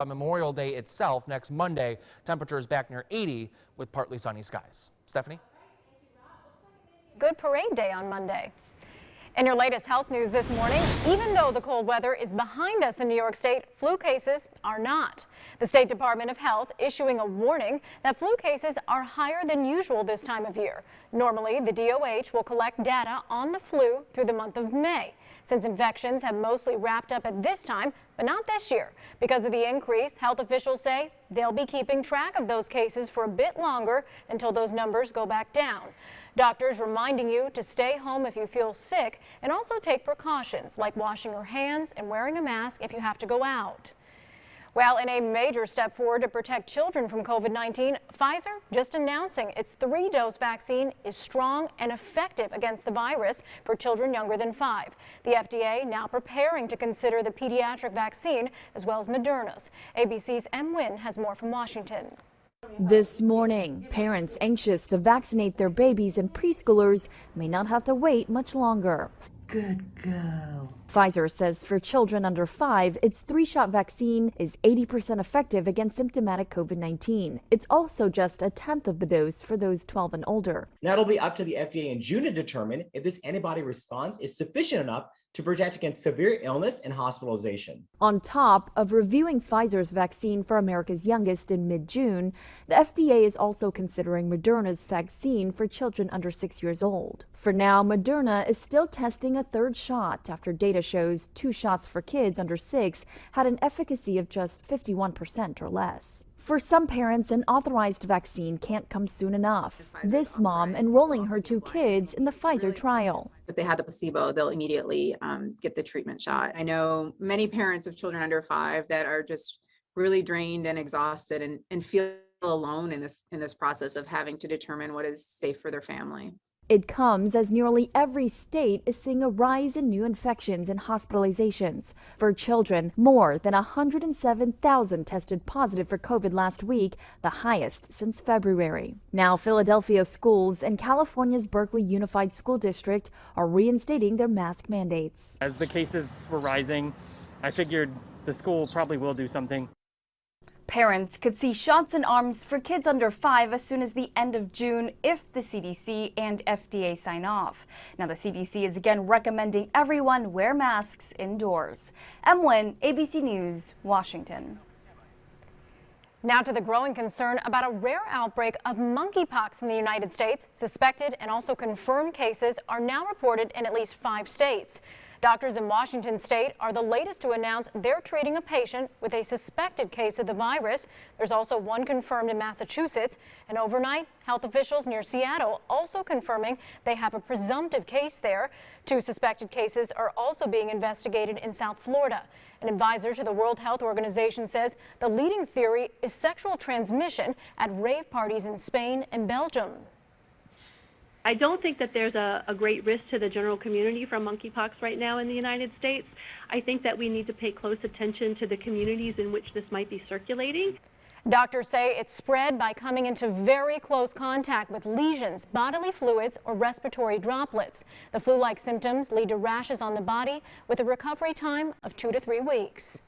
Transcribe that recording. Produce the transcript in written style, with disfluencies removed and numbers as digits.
On Memorial Day itself, next Monday, temperatures back near 80 with partly sunny skies. Stephanie? Good parade day on Monday. In your latest health news this morning, even though the cold weather is behind us in New York State, flu cases are not. The State Department of Health issuing a warning that flu cases are higher than usual this time of year. Normally, the DOH will collect data on the flu through the month of May, since infections have mostly wrapped up at this time, but not this year. Because of the increase, health officials say they'll be keeping track of those cases for a bit longer until those numbers go back down. Doctors reminding you to stay home if you feel sick and also take precautions like washing your hands and wearing a mask if you have to go out. Well, in a major step forward to protect children from COVID-19, Pfizer just announcing its 3-dose vaccine is strong and effective against the virus for children younger than 5. The FDA now preparing to consider the pediatric vaccine as well as Moderna's. ABC's M. Nguyen has more from Washington. This morning, parents anxious to vaccinate their babies and preschoolers may not have to wait much longer. Good girl. Pfizer says for children under 5, its 3-shot vaccine is 80% effective against symptomatic COVID-19. It's also just a tenth of the dose for those 12 and older. That'll be up to the FDA in June to determine if this antibody response is sufficient enough to protect against severe illness and hospitalization. On top of reviewing Pfizer's vaccine for America's youngest in mid-June, the FDA is also considering Moderna's vaccine for children under 6 years old. For now, Moderna is still testing a 3rd shot after data shows 2 shots for kids under 6 had an efficacy of just 51% or less. For some parents, an authorized vaccine can't come soon enough. This mom enrolling her 2 kids in the Pfizer trial. If they had the placebo, they'll immediately get the treatment shot. I know many parents of children under 5 that are just really drained and exhausted and feel alone in this process of having to determine what is safe for their family. It comes as nearly every state is seeing a rise in new infections and hospitalizations. For children, more than 107,000 tested positive for COVID last week, the highest since February. Now, Philadelphia schools and California's Berkeley Unified School District are reinstating their mask mandates. As the cases were rising, I figured the school probably will do something. Parents could see shots in arms for kids under 5 as soon as the end of June if the CDC and FDA sign off. Now, the CDC is again recommending everyone wear masks indoors. M. Nguyen, ABC News, Washington. Now to the growing concern about a rare outbreak of monkeypox in the United States. Suspected and also confirmed cases are now reported in at least 5 states. Doctors in Washington state are the latest to announce they're treating a patient with a suspected case of the virus. There's also 1 confirmed in Massachusetts. And overnight, health officials near Seattle also confirming they have a presumptive case there. 2 suspected cases are also being investigated in South Florida. An advisor to the World Health Organization says the leading theory is sexual transmission at rave parties in Spain and Belgium. I don't think that there's a great risk to the general community from monkeypox right now in the United States. I think that we need to pay close attention to the communities in which this might be circulating. Doctors say it's spread by coming into very close contact with lesions, bodily fluids, or respiratory droplets. The flu-like symptoms lead to rashes on the body with a recovery time of 2 to 3 weeks.